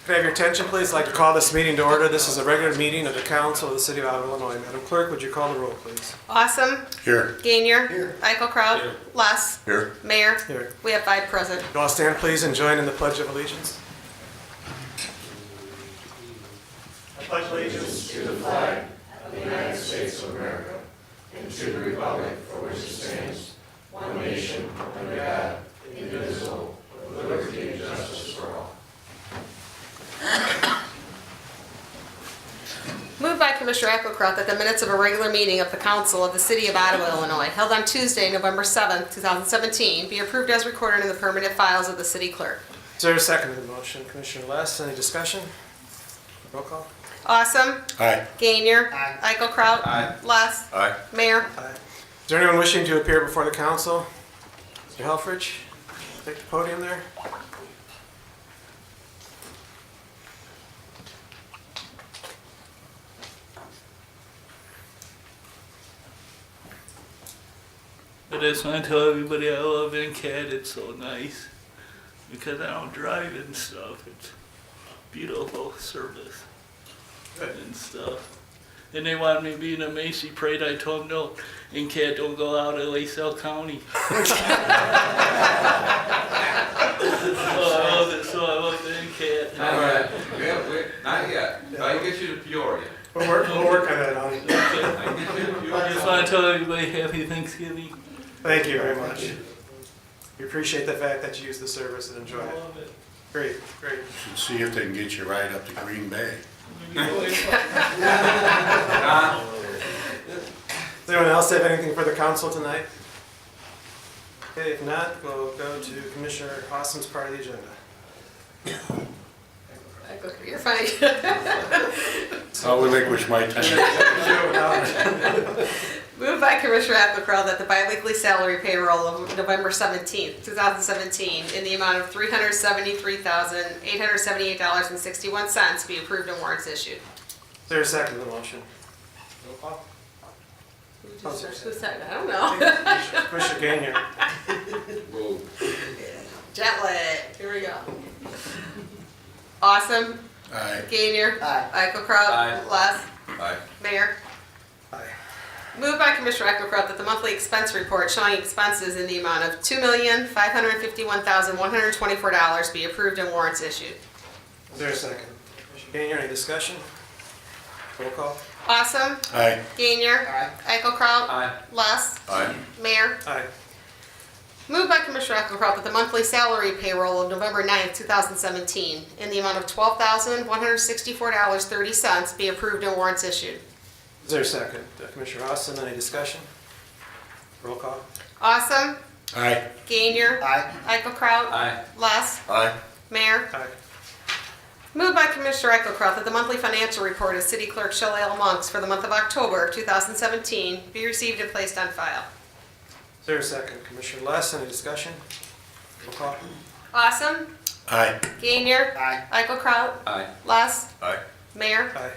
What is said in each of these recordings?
Can I have your attention, please? I'd like to call this meeting to order. This is a regular meeting of the Council of the City of Ottawa, Illinois. Madam Clerk, would you call the roll, please? Awesome. Here. Gainier. Here. Eichelkraut. Here. Less. Here. Mayor. Here. We have 5 present. You all stand, please, and join in the Pledge of Allegiance. I pledge allegiance to the flag of the United States of America and to the republic for which it stands, one nation, under God, indivisible, with liberty and justice for all. Moved by Commissioner Eichelkraut that the minutes of a regular meeting of the Council of the City of Ottawa, Illinois, held on Tuesday, November 7th, 2017, be approved as recorded in the permanent files of the City Clerk. Is there a second to the motion? Commissioner Less, any discussion? Roll call. Awesome. Aye. Gainier. Eichelkraut. Aye. Less. Aye. Mayor. Aye. Is there anyone wishing to appear before the council? Mr. Helfrich, take the podium there. I just want to tell everybody I love NCAT. It's so nice because I don't drive and stuff. It's beautiful service and stuff. And they wanted me to be in a Macy parade. I told them no, NCAT don't go out of LaSalle County. So I love the NCAT. All right, wait, not yet. I can get you to Peoria. We'll work on that, Ollie. I can get you to I Peoria. just want to tell everybody Happy Thanksgiving. Thank you very much. We appreciate the fact that you use the service and enjoy I it. love it. Great, great. Should see if they can get you right up to Green Bay. Does anyone else have anything for the council tonight? Okay, if not, we'll go to Commissioner Hossam's part of the agenda. You're fine. I'll relinquish my time. Moved by Commissioner Eichelkraut that the biweekly salary payroll of November 17th, 2017, in the amount of $373,878.61 be approved and warrants issued. Is there a second to the motion? Roll call. Who said? I don't know. Commissioner Gainier. Whoa. Jetlag. Here we go. Awesome. Aye. Gainier. Eichelkraut. Aye. Less. Aye. Mayor. Aye. Moved by Commissioner Eichelkraut that the monthly expense report showing expenses in the amount of $2,551,124 be approved and warrants issued. Is there a second? Commissioner Gainier, any discussion? Roll call. Awesome. Aye. Gainier. Eichelkraut. Aye. Less. Aye. Mayor. Aye. Moved by Commissioner Eichelkraut that the monthly salary payroll of November 9th, 2017, in the amount of $12,164.30 be approved and warrants issued. Is there a second? Commissioner Austin, any discussion? Roll call. Awesome. Aye. Gainier. Eichelkraut. Aye. Less. Aye. Mayor. Aye. Moved by Commissioner Eichelkraut that the monthly financial report of City Clerk Shelley L. Monks for the month of October 2017 be received and placed on file. Is there a second? Commissioner Less, any discussion? Roll call. Awesome. Aye. Gainier. Eichelkraut. Aye. Less. Aye. Mayor. Aye.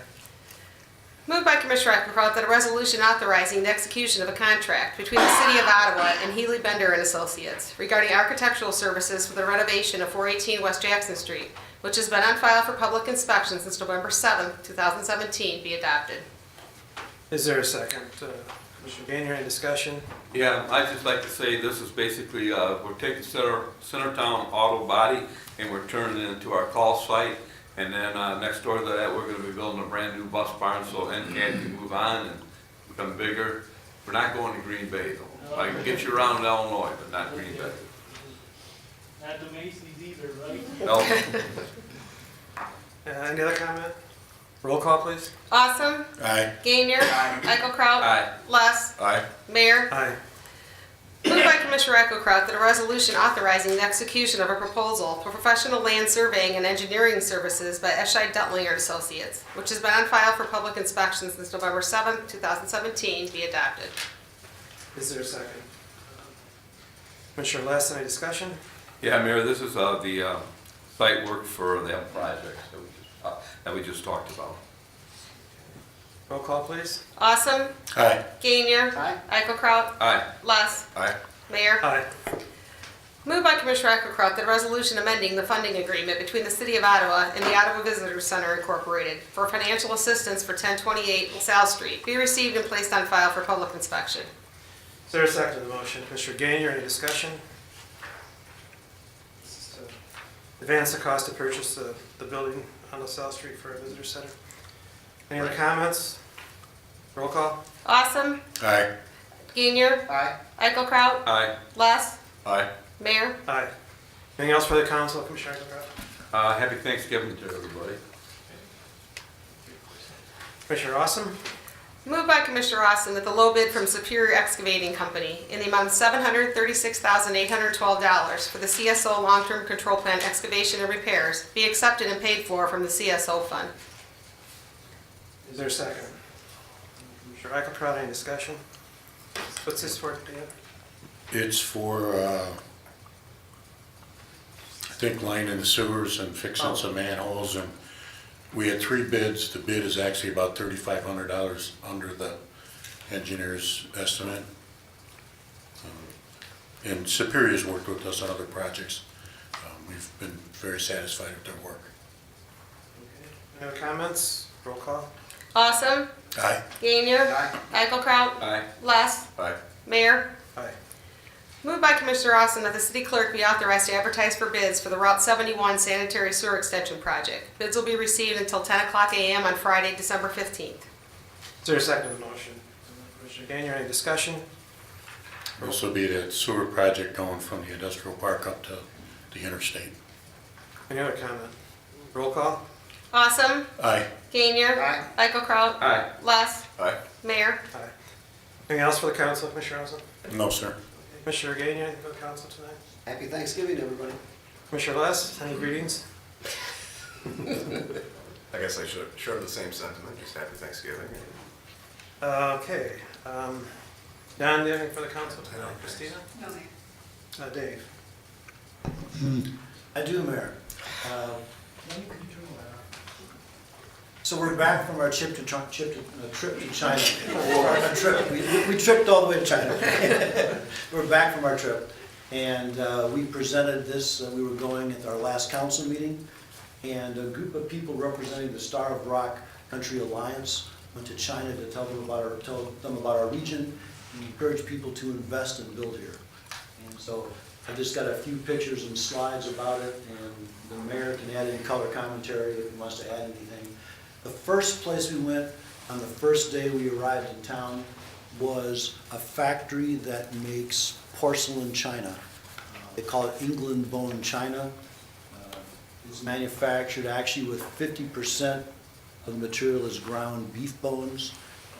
Moved by Commissioner Eichelkraut that a resolution authorizing the execution of a contract between the City of Ottawa and Healy Bender and Associates regarding architectural services for the renovation of 418 West Jackson Street, which has been on file for public inspection since November 7th, 2017, be adopted. Is there a second? Commissioner Gainier, any discussion? Yeah, I'd just like to say this is basically, we're taking Centertown Auto Body and we're turning it into our call site. And then next door to that, we're gonna be building a brand new bus barn so NCAT can move on and become bigger. We're not going to Green Bay though. I can get you around Illinois, but not Green Bay. Not the Macy's either, right? No. Any other comment? Roll call, please. Awesome. Aye. Gainier. Eichelkraut. Aye. Less. Aye. Mayor. Aye. Moved by Commissioner Eichelkraut that a resolution authorizing the execution of a proposal for professional land surveying and engineering services by Eschei Duttlinger and Associates, which has been on file for public inspection since November 7th, 2017, be adopted. Is there a second? Commissioner Less, any discussion? Yeah, Mayor, this is the site work for the projects that we just talked about. Roll call, please. Awesome. Aye. Gainier. Eichelkraut. Aye. Less. Aye. Mayor. Aye. Moved by Commissioner Eichelkraut that a resolution amending the funding agreement between the City of Ottawa and the Ottawa Visitors Center Incorporated for financial assistance for 1028 LaSalle Street be received and placed on file for public inspection. Is there a second to the motion? Commissioner Gainier, any discussion? This is to advance the cost to purchase the building on LaSalle Street for a visitor center. Any other comments? Roll call? Awesome. Aye. Gainier. Aye. Eichelkraut. Aye. Less. Aye. Mayor. Aye. Anything else for the council, Commissioner Eichelkraut? Happy Thanksgiving to everybody. Commissioner Awesome? Moved by Commissioner Austin that the low bid from Superior Excavating Company in the amount of $736,812 for the CSO Long-Term Control Plan excavation and repairs be accepted and paid for from the CSO fund. Is there a second? Commissioner Eichelkraut, any discussion? What's this for, Dan? It's for, I think lining the sewers and fixing some manholes, and we had 3 bids. The bid is actually about $3,500 under the engineer's estimate. And Superior's worked with us on other projects. We've been very satisfied with their work. Any other comments? Roll call? Awesome. Aye. Gainier. Aye. Eichelkraut. Aye. Less. Aye. Mayor. Aye. Moved by Commissioner Austin that the city clerk be authorized to advertise for bids for the Route 71 sanitary sewer extension project. Bids will be received until 10 o'clock a.m. on Friday, December 15th. Is there a second to the motion? Commissioner Gainier, any discussion? This will be that sewer project going from the industrial park up to the interstate. Any other comment? Roll call? Awesome. Aye. Gainier. Aye. Eichelkraut. Aye. Less. Aye. Mayor. Aye. Anything else for the council, Commissioner Awesome? No, sir. Commissioner Gainier, anything for the council tonight? Happy Thanksgiving, everybody. Commissioner Les, any greetings? I guess I should share the same sentiment, just happy Thanksgiving. Okay. Don, do you have anything for the council I tonight? don't, thanks. Christina? No, Mayor. Dave? I do, Mayor. So we're back from our trip to China. Our trip. We tripped all the way to China. We're back from our trip, and we presented this. We were going at our last council meeting, and a group of people representing the Star of Rock Country Alliance went to China to tell them about our region and encourage people to invest and build here. And so I just got a few pictures and slides about it, and the mayor can add in color commentary if he wants to add anything. The first place we went on the first day we arrived in town was a factory that makes porcelain china. They call it England Bone China. It's manufactured actually with 50% of the material is ground beef bones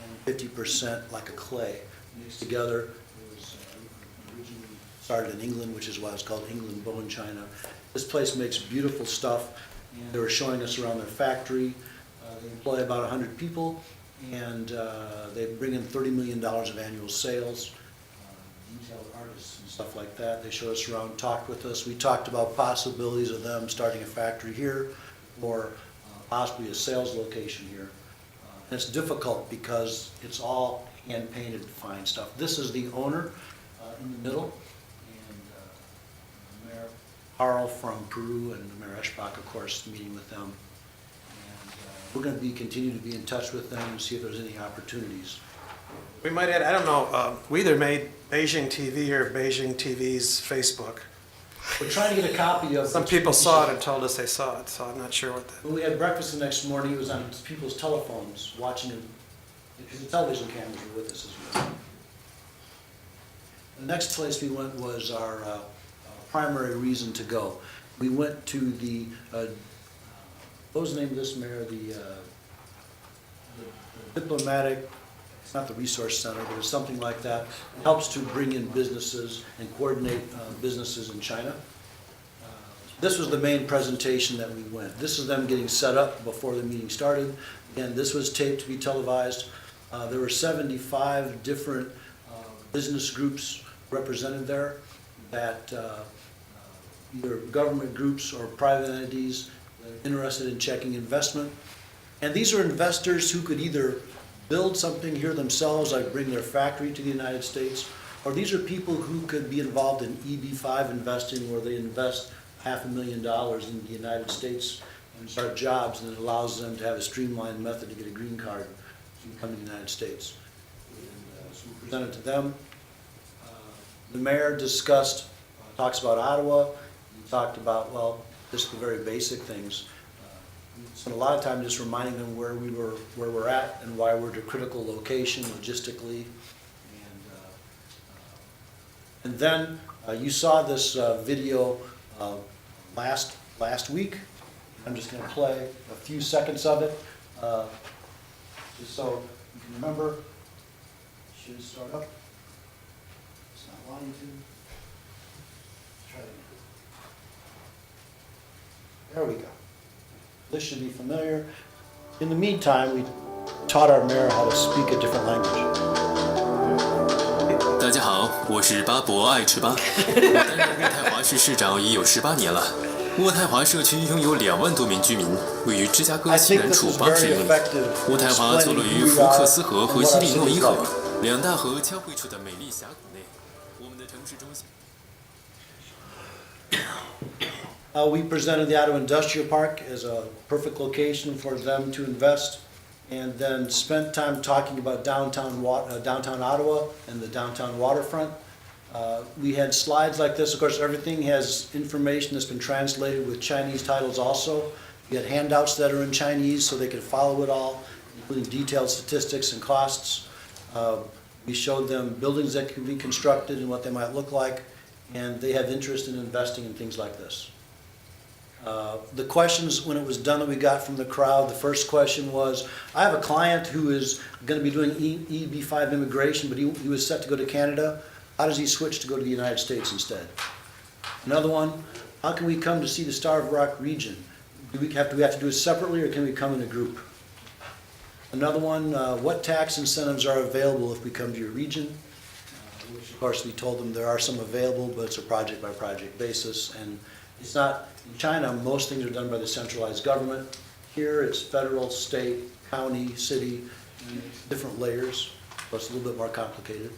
and 50% like a clay mixed together. It was originally started in England, which is why it's called England Bone China. This place makes beautiful stuff, and they were showing us around their factory. They employ about 100 people, and they bring in $30 million of annual sales, detailed artists and stuff like that. They showed us around, talked with us. We talked about possibilities of them starting a factory here or possibly a sales location here. And it's difficult because it's all hand-painted fine stuff. This is the owner in the middle, and Mayor Harl from Peru and Mayor Eschbach, of course, meeting with them. We're going to continue to be in touch with them and see if there's any opportunities. We might add, I don't know, we either made Beijing TV or Beijing TV's Facebook. We're trying to get a copy of. Some people saw it and told us they saw it, so I'm not sure what that. When we had breakfast the next morning, it was on people's telephones watching it, because the television cameras were with us as well. The next place we went was our primary reason to go. We went to the, what was the name of this, Mayor? The diplomatic, it's not the resource center, but it's something like that. It helps to bring in businesses and coordinate businesses in China. This was the main presentation that we went. This is them getting set up before the meeting started. And this was taped to be televised. There were 75 different business groups represented there that either government groups or private entities interested in checking investment. And these are investors who could either build something here themselves, like bring their factory to the United States, or these are people who could be involved in EB-5 investing, where they invest $500,000 in the United States and start jobs, and it allows them to have a streamlined method to get a green card to come to the United States. And, so we presented to them. The mayor discussed, talks about Ottawa. He talked about, well, just the very basic things. We spent a lot of time just reminding them where we're at and why we're at a critical location logistically. And then you saw this video last week. I'm just going to play a few seconds of it, just so you can remember. Should it start up? It's not wanting to. Try it again. There we go. This should be familiar. In the meantime, we taught our mayor how to speak a different language. 大家好，我是巴博爱吃巴。我担任渥太华市市长已有18年了。渥太华社区拥有2万多名居民，位于芝加哥 I 西 think 南 this 处 is 80 very 英里。 effective 渥 in 太华坐落 explaining 于 who 福 we 克 are 斯河 and 和 what 西 our 里诺 city 伊 is 河 like. 两大河交汇处的美丽峡谷内，我们的城市中心。We presented the Ottawa Industrial Park as a perfect location for them to invest, and then spent time talking about downtown Ottawa and the downtown waterfront. We had slides like this. Of course, everything has information that's been translated with Chinese titles also. We had handouts that are in Chinese so they could follow it all, including detailed statistics and costs. We showed them buildings that could be constructed and what they might look like, and they have interest in investing in things like this. The questions, when it was done, that we got from the crowd, the first question was, I have a client who is going to be doing EB-5 immigration, but he was set to go to Canada. How does he switch to go to the United States instead? Another one, how can we come to see the Starved Rock region? Do we have to do it separately, or can we come in a group? Another one, what tax incentives are available if we come to your region? Which, of course, we told them there are some available, but it's a project-by-project basis, and it's not, in China, most things are done by the centralized government. Here, it's federal, state, county, city, different layers, so it's a little bit more complicated.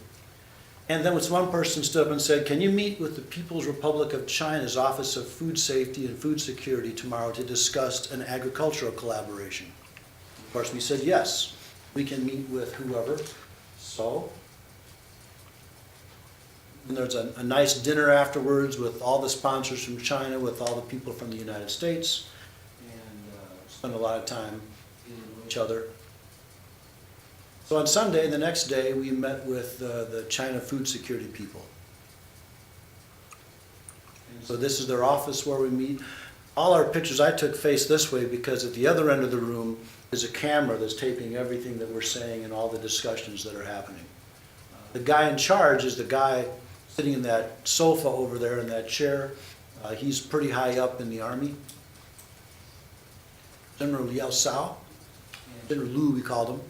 And then one person stood up and said, can you meet with the People's Republic of China's Office of Food Safety and Food Security tomorrow to discuss an agricultural collaboration? Of course, we said yes, we can meet with whoever. So, and there's a nice dinner afterwards with all the sponsors from China, with all the people from the United States, and spend a lot of time getting to know each other. So on Sunday, the next day, we met with the China food security people. And so this is their office where we meet. All our pictures I took face this way because at the other end of the room is a camera that's taping everything that we're saying and all the discussions that are happening. The guy in charge is the guy sitting in that sofa over there in that chair. He's pretty high up in the army. General Liao Sao, General Lu we called him.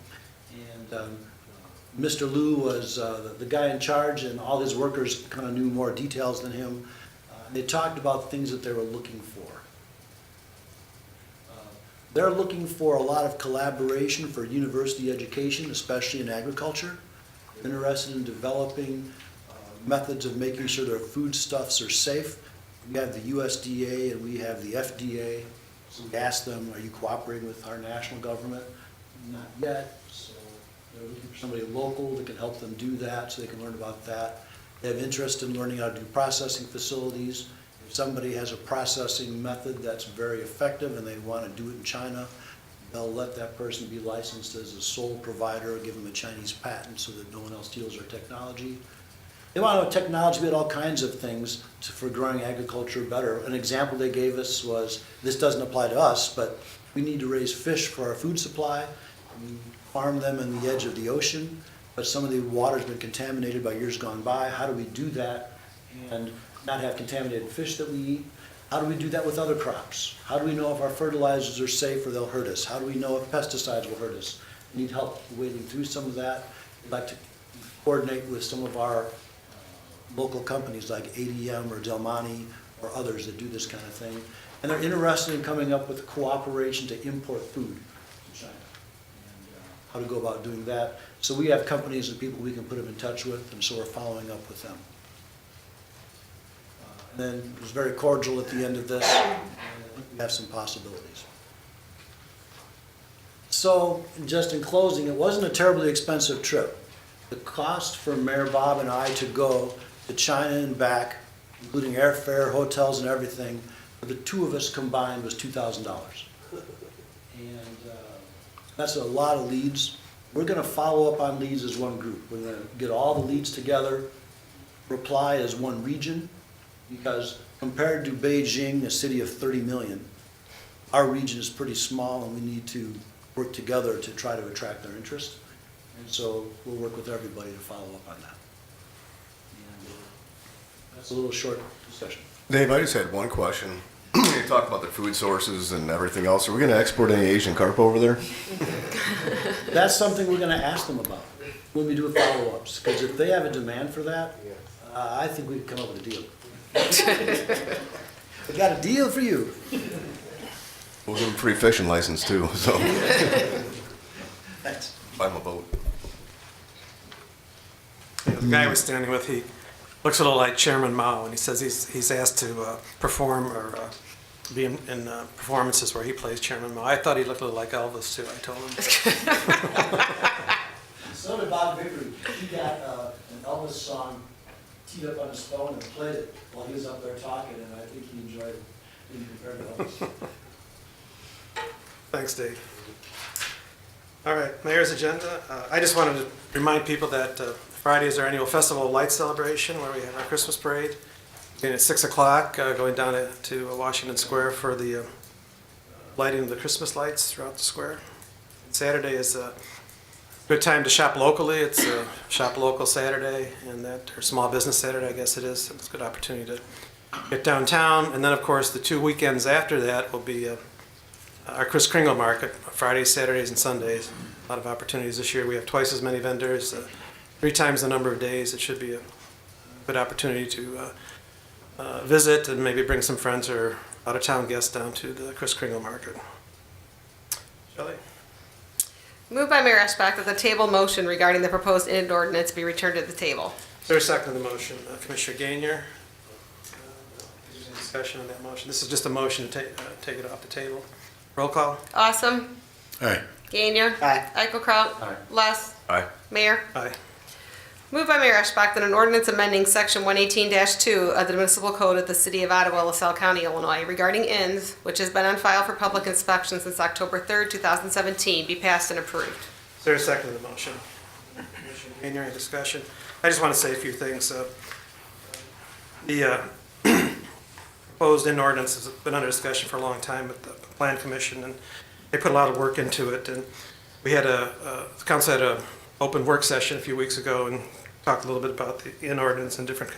And Mr. Lu was the guy in charge, and all his workers kind of knew more details than him. They talked about things that they were looking for. They're looking for a lot of collaboration for university education, especially in agriculture. They're interested in developing methods of making sure their foodstuffs are safe. We have the USDA and we have the FDA. So we asked them, are you cooperating with our national government? Not yet. So they're looking for somebody local that can help them do that so they can learn about that. They have interest in learning how to do processing facilities. If somebody has a processing method that's very effective and they want to do it in China, they'll let that person be licensed as a sole provider or give them a Chinese patent so that no one else steals their technology. They want to know technology about all kinds of things for growing agriculture better. An example they gave us was, this doesn't apply to us, but we need to raise fish for our food supply. We farm them in the edge of the ocean, but some of the water's been contaminated by years gone by. How do we do that and not have contaminated fish that we eat? How do we do that with other crops? How do we know if our fertilizers are safe or they'll hurt us? How do we know if pesticides will hurt us? We need help wading through some of that. We'd like to coordinate with some of our local companies like ADM or Del Monte or others that do this kind of thing. And they're interested in coming up with cooperation to import food to China. And how to go about doing that. So we have companies and people we can put them in touch with, and so we're following up with them. And then it was very cordial at the end of this, and I think we have some possibilities. So, just in closing, it wasn't a terribly expensive trip. The cost for Mayor Bob and I to go to China and back, including airfare, hotels and everything, for the two of us combined was $2,000. And that's a lot of leads. We're gonna follow up on leads as one group. We're gonna get all the leads together, reply as one region, because compared to Beijing, a city of 30 million, our region is pretty small and we need to work together to try to attract their interest. And so we'll work with everybody to follow up on that. And that's a little short discussion. Dave, I just had one question. You talk about the food sources and everything else. Are we gonna export any Asian carp over there? That's something we're gonna ask them about when we do follow-ups, because if they have a demand for that, I think we can come up with a deal. We got a deal for you. We'll give them a free fishing license too, so Thanks. buy them a boat. The guy I was standing with, he looks a little like Chairman Mao, and he says he's asked to perform or be in performances where he plays Chairman Mao. I thought he looked a little like Elvis too, I told him. So did Bob Vickery. He got an Elvis song teed up on his phone and played it while he was up there talking, and I think he enjoyed it being compared to Elvis. Thanks, Dave. All right, Mayor's agenda. I just wanted to remind people that Friday is our annual Festival of Lights celebration, where we have our Christmas parade. Beginning at 6 o'clock, going down to Washington Square for the lighting of the Christmas lights throughout the square. Saturday is a good time to shop locally. It's a Shop Local Saturday, or Small Business Saturday, I guess it is. It's a good opportunity to get downtown. And then, of course, the 2 weekends after that will be our Kris Kringle Market, Fridays, Saturdays, and Sundays. A lot of opportunities this year. We have twice as many vendors, 3 times the number of days. It should be a good opportunity to visit and maybe bring some friends or out-of-town guests down to the Kris Kringle Market. Shelley? Moved by Mayor Eschbach that the table motion regarding the proposed end ordinance be returned to the table. Is there a second to the motion? Commissioner Gainier? Is there any discussion on that motion? This is just a motion to take it off the table. Roll call? Awesome. Aye. Gainier. Aye. Eichelkraut. Aye. Less. Aye. Mayor. Aye. Moved by Mayor Eschbach that an ordinance amending Section 118-2 of the Municipal Code of the City of Ottawa, LaSalle County, Illinois, regarding inns, which has been on file for public inspection since October 3rd, 2017, be passed and approved. Is there a second to the motion? Commissioner Gainier, any discussion? I just want to say a few things. The proposed inn ordinance has been under discussion for a long time with the Plan Commission, and they put a lot of work into it. And we had the council had a open work session a few weeks ago and talked a little bit about the inn ordinance, and different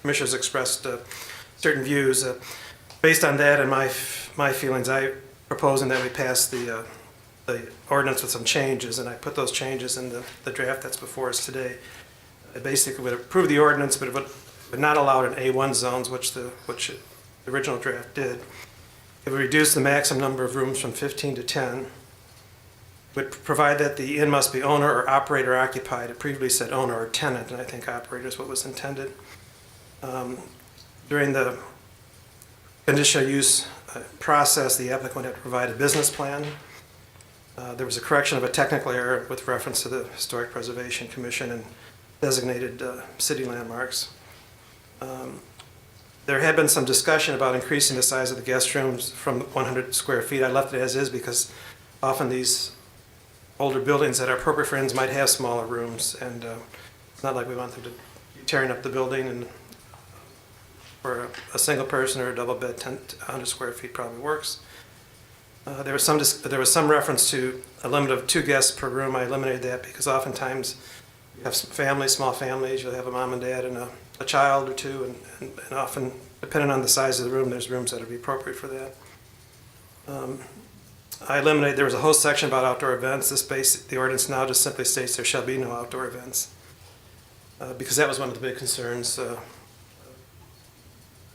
commissioners expressed certain views. Based on that and my feelings, I proposing that we pass the ordinance with some changes, and I put those changes in the draft that's before us today. It basically would approve the ordinance, but it would not allow it in A1 zones, which the original draft did. It would reduce the maximum number of rooms from 15 to 10. Would provide that the inn must be owner or operator occupied. It previously said owner or tenant, and I think operator is what was intended. During the conditional use process, the applicant would have to provide a business plan. There was a correction of a technical error with reference to the Historic Preservation Commission and designated city landmarks. There had been some discussion about increasing the size of the guest rooms from 100 square feet. I left it as is because often these older buildings that are appropriate for inns might have smaller rooms, and it's not like we want them to be tearing up the building. And for a single person or a double bed, 100 square feet probably works. There was some reference to a limit of 2 guests per room. I eliminated that because oftentimes you have families, small families. You'll have a mom and dad and a child or two, and often, depending on the size of the room, there's rooms that would be appropriate for that. I eliminated, there was a whole section about outdoor events. The ordinance now just simply states there shall be no outdoor events. Because that was one of the big concerns,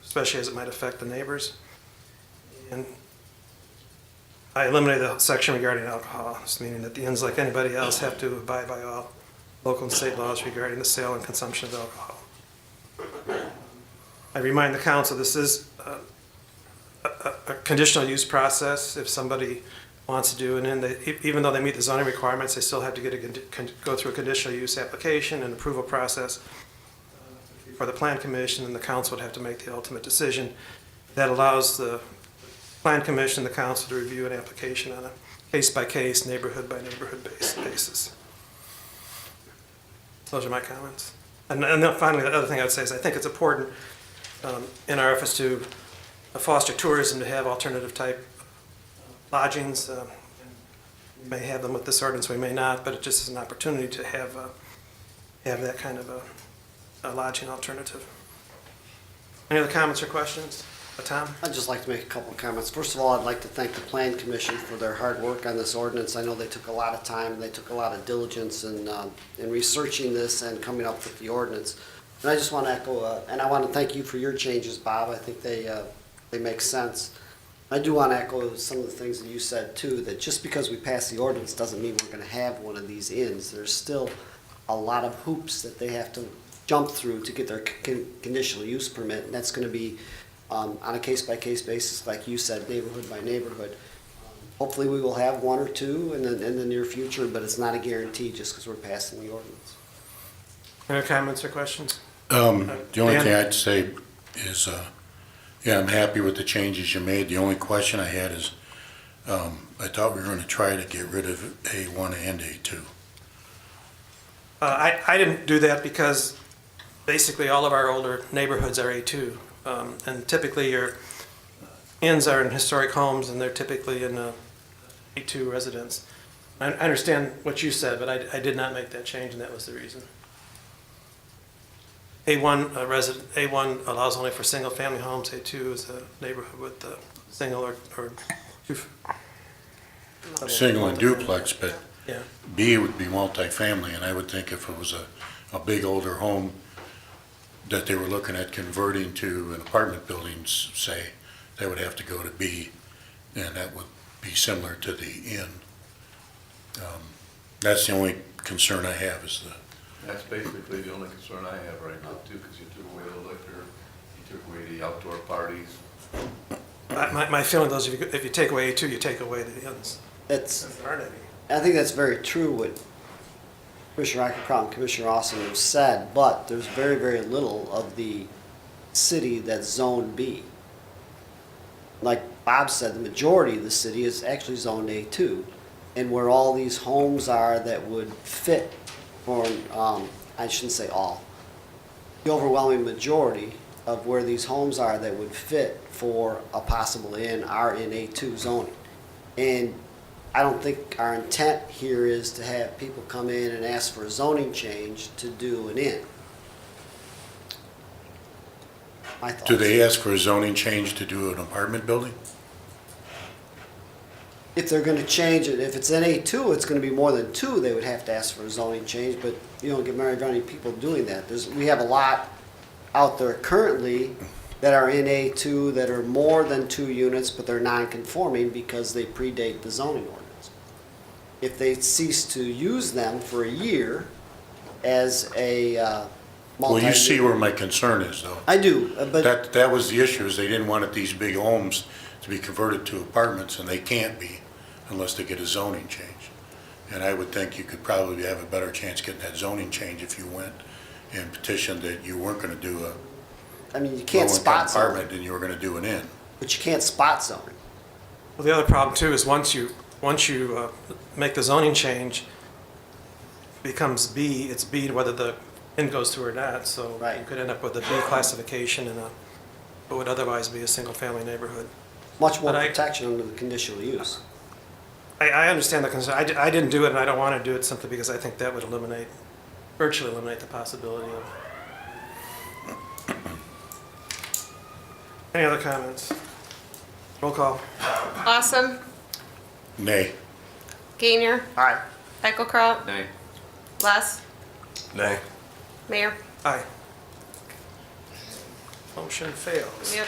especially as it might affect the neighbors. And I eliminated the section regarding alcohol, this meaning that the inns, like anybody else, have to abide by all local and state laws regarding the sale and consumption of alcohol. I remind the council, this is a conditional use process. If somebody wants to do an inn, even though they meet the zoning requirements, they still have to go through a conditional use application and approval process for the plan commission, and the council would have to make the ultimate decision. That allows the plan commission, the council to review an application on a case-by-case, neighborhood-by-neighborhood basis. Those are my comments. And then finally, the other thing I would say is I think it's important in our efforts to foster tourism to have alternative type lodgings. We may have them with this ordinance, we may not, but it just is an opportunity to have that kind of a lodging alternative. Any other comments or questions? Tom? I'd just like to make a couple of comments. First of all, I'd like to thank the Plan Commission for their hard work on this ordinance. I know they took a lot of time, they took a lot of diligence in researching this and coming up with the ordinance. And I just want to echo, and I want to thank you for your changes, Bob. I think they make sense. I do want to echo some of the things that you said too, that just because we pass the ordinance doesn't mean we're going to have one of these inns. There's still a lot of hoops that they have to jump through to get their conditional use permit, and that's going to be on a case-by-case basis, like you said, neighborhood by neighborhood. Hopefully we will have one or two in the near future, but it's not a guarantee just because we're passing the ordinance. Any other comments or questions? The only Dan? thing I'd say is, yeah, I'm happy with the changes you made. The only question I had is, I thought we were going to try to get rid of A1 and A2. I didn't do that because basically all of our older neighborhoods are A2. And typically your inns are in historic homes and they're typically in A2 residence. I understand what you said, but I did not make that change and that was the reason. A1 allows only for single-family homes. A2 is a neighborhood with single or two. Single and duplex, but Yeah. B would be multifamily, and I would think if it was a big older home that they were looking at converting to an apartment building, say, they would have to go to B, and that would be similar to the inn. That's the only concern I have is That's basically the only concern I have right now too, because you took away the liquor, you took away the outdoor parties. My feeling though is if you take away A2, you take away the inns. There aren't any. I think that's very true what Commissioner Eichelkraut and Commissioner Austin have said, but there's very, very little of the city that's Zone B. Like Bob said, the majority of the city is actually Zone A2. And where all these homes are that would fit for, I shouldn't say all, the overwhelming majority of where these homes are that would fit for a possible inn are in A2 zoning. And I don't think our intent here is to have people come in and ask for a zoning change to do an inn. My thoughts. Do they ask for a zoning change to do an apartment building? If they're gonna change it, if it's in A2, it's gonna be more than two, they would have to ask for a zoning change, but you don't get very many people doing that. We have a lot out there currently that are in A2 that are more than 2 units, but they're non-conforming because they predate the zoning ordinance. If they cease to use them for a year as a Well, you see where my concern is, though. I do, but That was the issue, is they didn't want these big homes to be converted to apartments, and they can't be unless they get a zoning change. And I would think you could probably have a better chance getting that zoning change if you went and petitioned that you weren't gonna do a I mean, you can't low-income spot zoning, apartment and you were gonna do an inn. but you can't spot zoning. Well, the other problem too is once you make the zoning change, it becomes B, it's B whether the inn goes through or not, so Right. you could end up with a B classification in what would otherwise be a single-family neighborhood. Much more But I- protection under the conditional use. I understand the concern. I didn't do it, and I don't want to do it simply because I think that would virtually eliminate the possibility of. Any other comments? Roll call. Awesome. Nay. Gainier. Aye. Eichelkraut. Nay. Les. Nay. Mayor. Aye. Motion fails. Yep.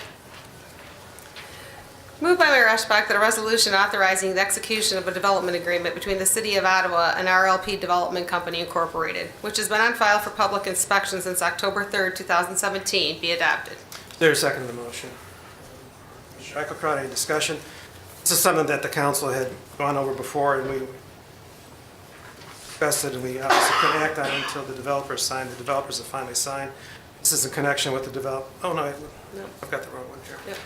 Moved by Mayor Eschbach that a resolution authorizing the execution of a development agreement between the City of Ottawa and RLP Development Company Incorporated, which has been on file for public inspection since October 3rd, 2017, be adopted. Is there a second to the motion? Mr. Eichelkraut, any discussion? This is something that the council had gone over before, and we discussed it, and we obviously couldn't act on it until the developers signed. The developers have finally signed. This is in connection with the oh, no, I've got the wrong one here. Yep.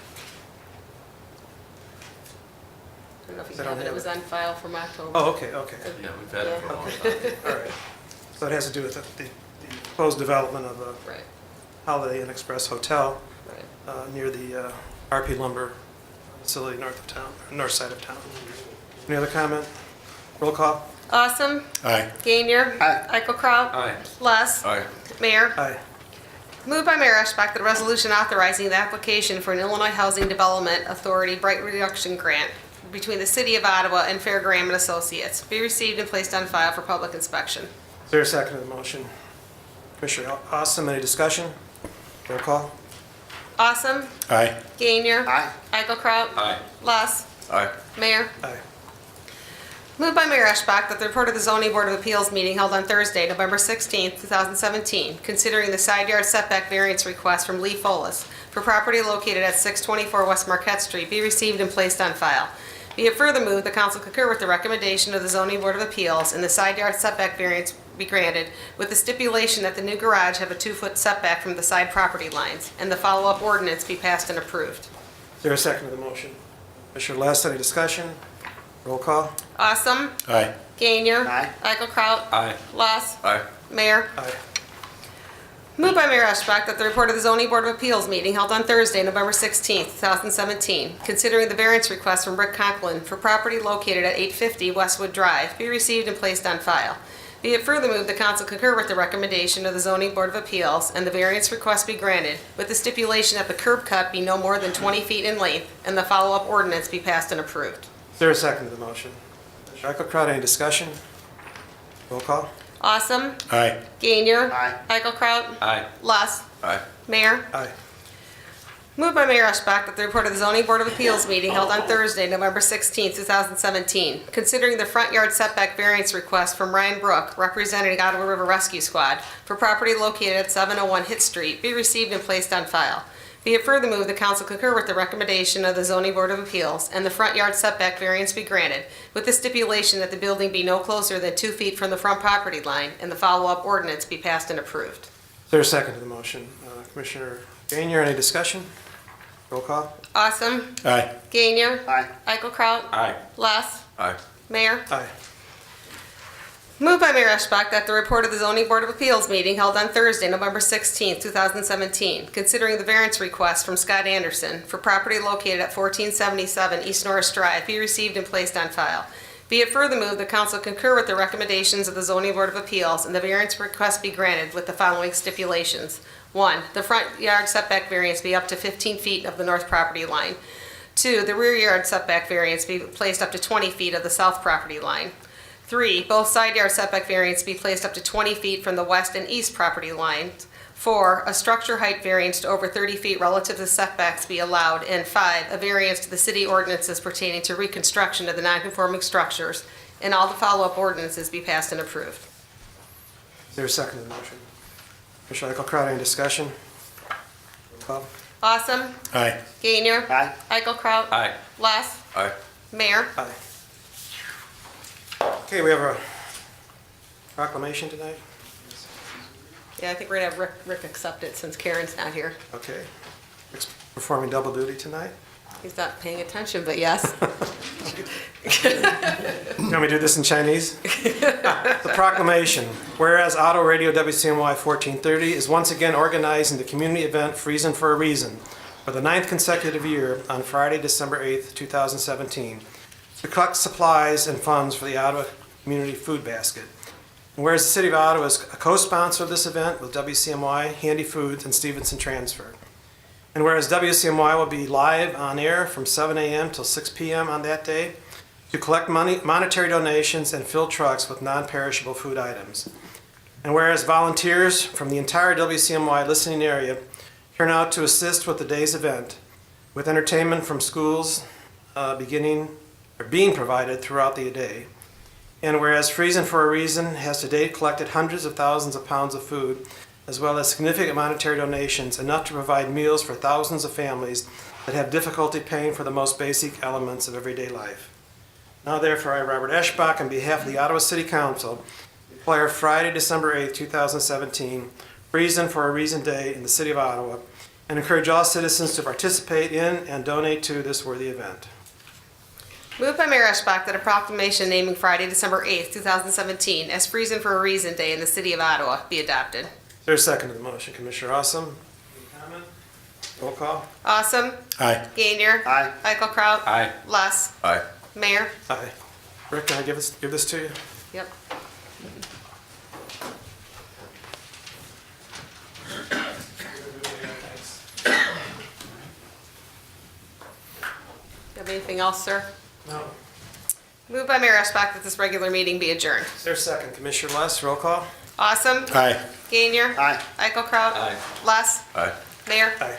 I don't know if you I don't have it. It have was it. on file from October. Oh, okay, okay. Yeah, we've had it for a long time. All right. So it has to do with the proposed development of a Right, Holiday Inn Express Hotel right. near the RP Lumber facility north of town, north side of town. Any other comment? Roll call? Awesome. Aye. Gainier. Eichelkraut. Aye. Less. Aye. Mayor. Aye. Moved by Mayor Eschbach that a resolution authorizing the application for an Illinois Housing Development Authority Bright Reduction Grant between the City of Ottawa and Fairgraham and Associates be received and placed on file for public inspection. Is there a second to the motion? Commissioner Awesome, any discussion? Roll call? Awesome. Aye. Gainier. Aye. Eichelkraut. Aye. Less. Aye. Mayor. Aye. Moved by Mayor Eschbach that the report of the Zoning Board of Appeals meeting held on Thursday, November 16th, 2017, considering the side yard setback variance request from Lee Folis for property located at 624 West Marquette Street be received and placed on file. Be it further moved, the council concur with the recommendation of the Zoning Board of Appeals and the side yard setback variance be granted with the stipulation that the new garage have a 2-foot setback from the side property lines and the follow-up ordinance be passed and approved. Is there a second to the motion? Commissioner Last, any discussion? Roll call? Awesome. Aye. Gainier. Aye. Eichelkraut. Aye. Less. Aye. Mayor. Aye. Moved by Mayor Eschbach that the report of the Zoning Board of Appeals meeting held on Thursday, November 16th, 2017, considering the variance request from Rick Conklin for property located at 850 Westwood Drive, be received and placed on file. Be it further moved, the council concur with the recommendation of the Zoning Board of Appeals and the variance request be granted with the stipulation that the curb cut be no more than 20 feet in length and the follow-up ordinance be passed and approved. Is there a second to the motion? Commissioner Eichelkraut, any discussion? Roll call? Awesome. Aye. Gainier. Aye. Eichelkraut. Aye. Less. Aye. Mayor. Aye. Moved by Mayor Eschbach that the report of the Zoning Board of Appeals meeting held on Thursday, November 16, 2017, considering the front yard setback variance request from Ryan Brook, representing Ottawa River Rescue Squad, for property located at 701 Hitt Street, be received and placed on file. Be it further moved, the council concur with the recommendation of the Zoning Board of Appeals and the front yard setback variance be granted, with the stipulation that the building be no closer than 2 feet from the front property line and the follow-up ordinance be passed and approved. Is there a second to the motion? Commissioner Gainier, any discussion? Roll call? Awesome. Aye. Gainier. Aye. Eichelkraut. Aye. Less. Aye. Mayor. Aye. Moved by Mayor Eschbach that the report of the Zoning Board of Appeals meeting held on Thursday, November 16, 2017, considering the variance request from Scott Anderson for property located at 1477 East Norris Drive be received and placed on file. Be it further moved, the council concur with the recommendations of the Zoning Board of Appeals and the variance request be granted with the following stipulations. 1, the front yard setback variance be up to 15 feet of the north property line. 2, the rear yard setback variance be placed up to 20 feet of the south property line. 3, both side yard setback variance be placed up to 20 feet from the west and east property lines. 4, a structure height variance to over 30 feet relative to setbacks be allowed. And 5, a variance to the city ordinances pertaining to reconstruction of the nonconforming structures, and all the follow-up ordinances be passed and approved. Is there a second to the motion? Commissioner Eichelkraut, any discussion? Roll call? Awesome. Aye. Gainier. Aye. Eichelkraut. Aye. Less. Aye. Mayor. Aye. Okay, we have a proclamation tonight. Yeah, I think we're gonna have Rick accept it since Karen's not here. Okay. Rick's performing double duty tonight. He's not paying attention, but yes. You want me to do this in Chinese? The proclamation. Whereas Auto Radio WCMY 1430 is once again organizing the community event Friesen for a Reason for the 9th consecutive year on Friday, December 8th, 2017, to collect supplies and funds for the Ottawa Community Food Basket. And whereas the City of Ottawa is a co-sponsor of this event with WCMY, Handy Foods, and Stevenson Transfer. And whereas WCMY will be live on air from 7 a.m. till 6 p.m. on that day to collect monetary donations and fill trucks with non-perishable food items. And whereas volunteers from the entire WCMY listening area turn out to assist with the day's event with entertainment from schools, being provided throughout the day. And whereas Friesen for a Reason has to date collected hundreds of thousands of pounds of food, as well as significant monetary donations, enough to provide meals for thousands of families that have difficulty paying for the most basic elements of everyday life. Now therefore, I, Robert Eschbach, on behalf of the Ottawa City Council, declare Friday, December 8, 2017, Friesen for a Reason Day in the City of Ottawa, and encourage all citizens to participate in and donate to this worthy event. Moved by Mayor Eschbach that a proclamation naming Friday, December 8th, 2017 as Friesen for a Reason Day in the City of Ottawa be adopted. Is there a second to the motion? Commissioner Awesome? Any comment? Roll call. Awesome. Aye. Gainier. Aye. Eichelkraut. Aye. Less. Aye. Mayor. Aye. Rick, can I give this to you? Yep. You have anything else, sir? No. Moved by Mayor Eschbach that this regular meeting be adjourned. Is there a second? Commissioner Less, roll call. Awesome. Aye. Gainier. Aye. Eichelkraut. Aye. Less. Aye. Mayor. Aye.